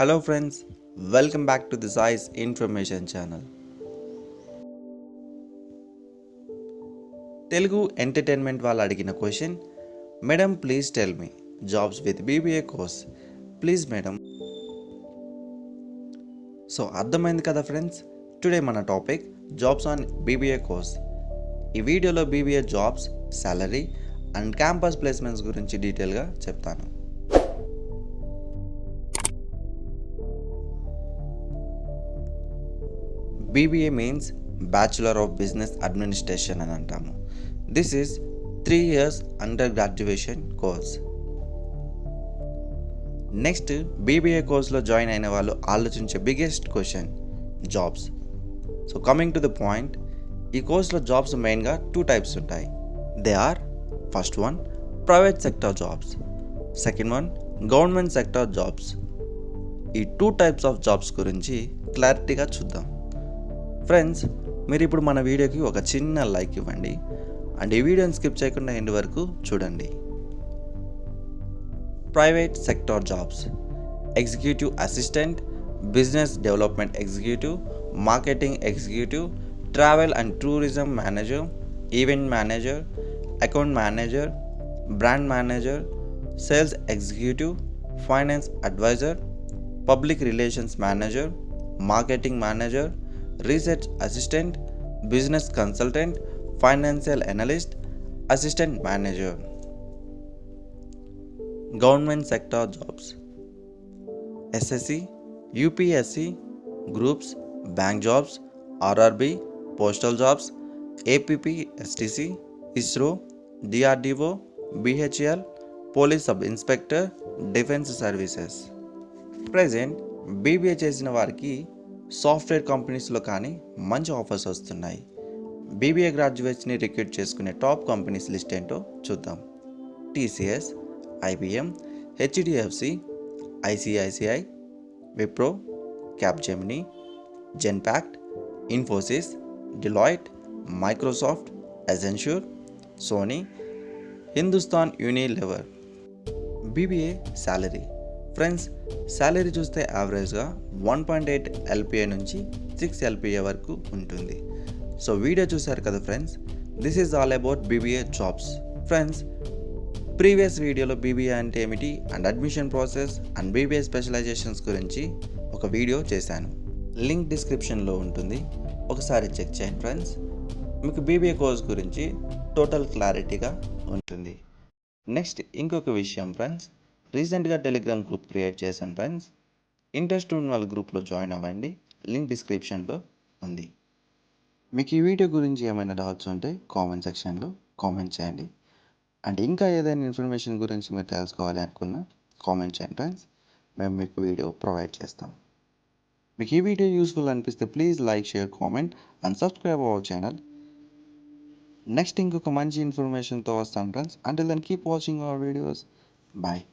Hello friends, welcome back to the Science Information Channel. Telugu entertainment వాళ్ళు అడిగిన question, madam please tell me jobs with BBA course please madam. So అర్థమైంది కదా friends, today మన topic jobs on BBA course. ఈ వీడియోలో BBA jobs, salary and campus placements గురించి డీటెయిల్గా చెప్తాను. BBA means Bachelor of Business Administration అని అంటాము. This is 3 years under graduation course. Next BBA కోర్స్లో జాయిన్ అయిన వాళ్ళు ఆలోచించే biggest question jobs. So coming to the point, ఈ కోర్స్లో జాబ్స్ మెయిన్గా 2 టైప్స్ ఉంటాయి. They are first one private sector jobs, second one government sector jobs. ఈ 2 types of jobs గురించి క్లారిటీగా చూద్దాం. ఫ్రెండ్స్, మీరు ఇప్పుడు మన వీడియోకి ఒక చిన్న లైక్ ఇవ్వండి అండ్ ఈ వీడియోని స్కిప్ చేయకుండా ఎండ్ వరకు చూడండి. Private sector jobs: executive assistant, business development executive, marketing executive, travel and tourism manager, event manager, account manager, brand manager, sales executive, finance adviser, public relations manager, marketing manager, research assistant, business consultant, financial analyst, assistant manager. Government sector jobs: SSC, UPSC, groups, bank jobs, RRB, postal jobs, APPSTC, ISRO, DRDO, BHEL, police sub inspector, defence services. Present BBA చేసిన వారికి software కంపెనీస్లో కానీ మంచి offers వస్తున్నాయి. BBA గ్రాడ్యుయేట్స్ని recruit చేసుకునే top companies list ఏంటో చూద్దాం. TCS, IBM, HDFC, ICICI, Wipro, Capgemini, Genpact, Infosys, Deloitte, Microsoft, Accenture, Sony, Hindustan Unilever. BBA salary. Friends, salary చూస్తే యావరేజ్గా 1.8 LPA నుంచి 6 LPA వరకు ఉంటుంది. సో వీడియో చూసారు కదా friends, this is all about BBA jobs. Friends, previous వీడియోలో బీబీఏ అంటే ఏమిటి and admission process and BBA specialisations గురించి ఒక వీడియో చేశాను. లింక్ డిస్క్రిప్షన్లో ఉంటుంది, ఒకసారి చెక్ చేయండి ఫ్రెండ్స్. మీకు బీబీఏ కోర్స్ గురించి టోటల్ క్లారిటీగా ఉంటుంది. నెక్స్ట్ ఇంకొక విషయం ఫ్రెండ్స్, రీసెంట్గా టెలిగ్రామ్ గ్రూప్ క్రియేట్ చేశాను ఫ్రెండ్స్. ఇంట్రెస్ట్ ఉన్న వాళ్ళ గ్రూప్లో జాయిన్ అవ్వండి, లింక్ డిస్క్రిప్షన్లో ఉంది. మీకు ఈ వీడియో గురించి ఏమైనా డౌట్స్ ఉంటే కామెంట్ సెక్షన్లో కామెంట్ చేయండి. అండ్ ఇంకా ఏదైనా ఇన్ఫర్మేషన్ గురించి మీరు తెలుసుకోవాలి అనుకున్నా కామెంట్ చేయండి ఫ్రెండ్స్, మేము మీకు వీడియో ప్రొవైడ్ చేస్తాం. మీకు ఈ వీడియో యూస్ఫుల్ అనిపిస్తే please like, share, comment and subscribe our channel. Next ఇంకొక మంచి ఇన్ఫర్మేషన్తో వస్తాం friends. Until then keep watching our videos. Bye.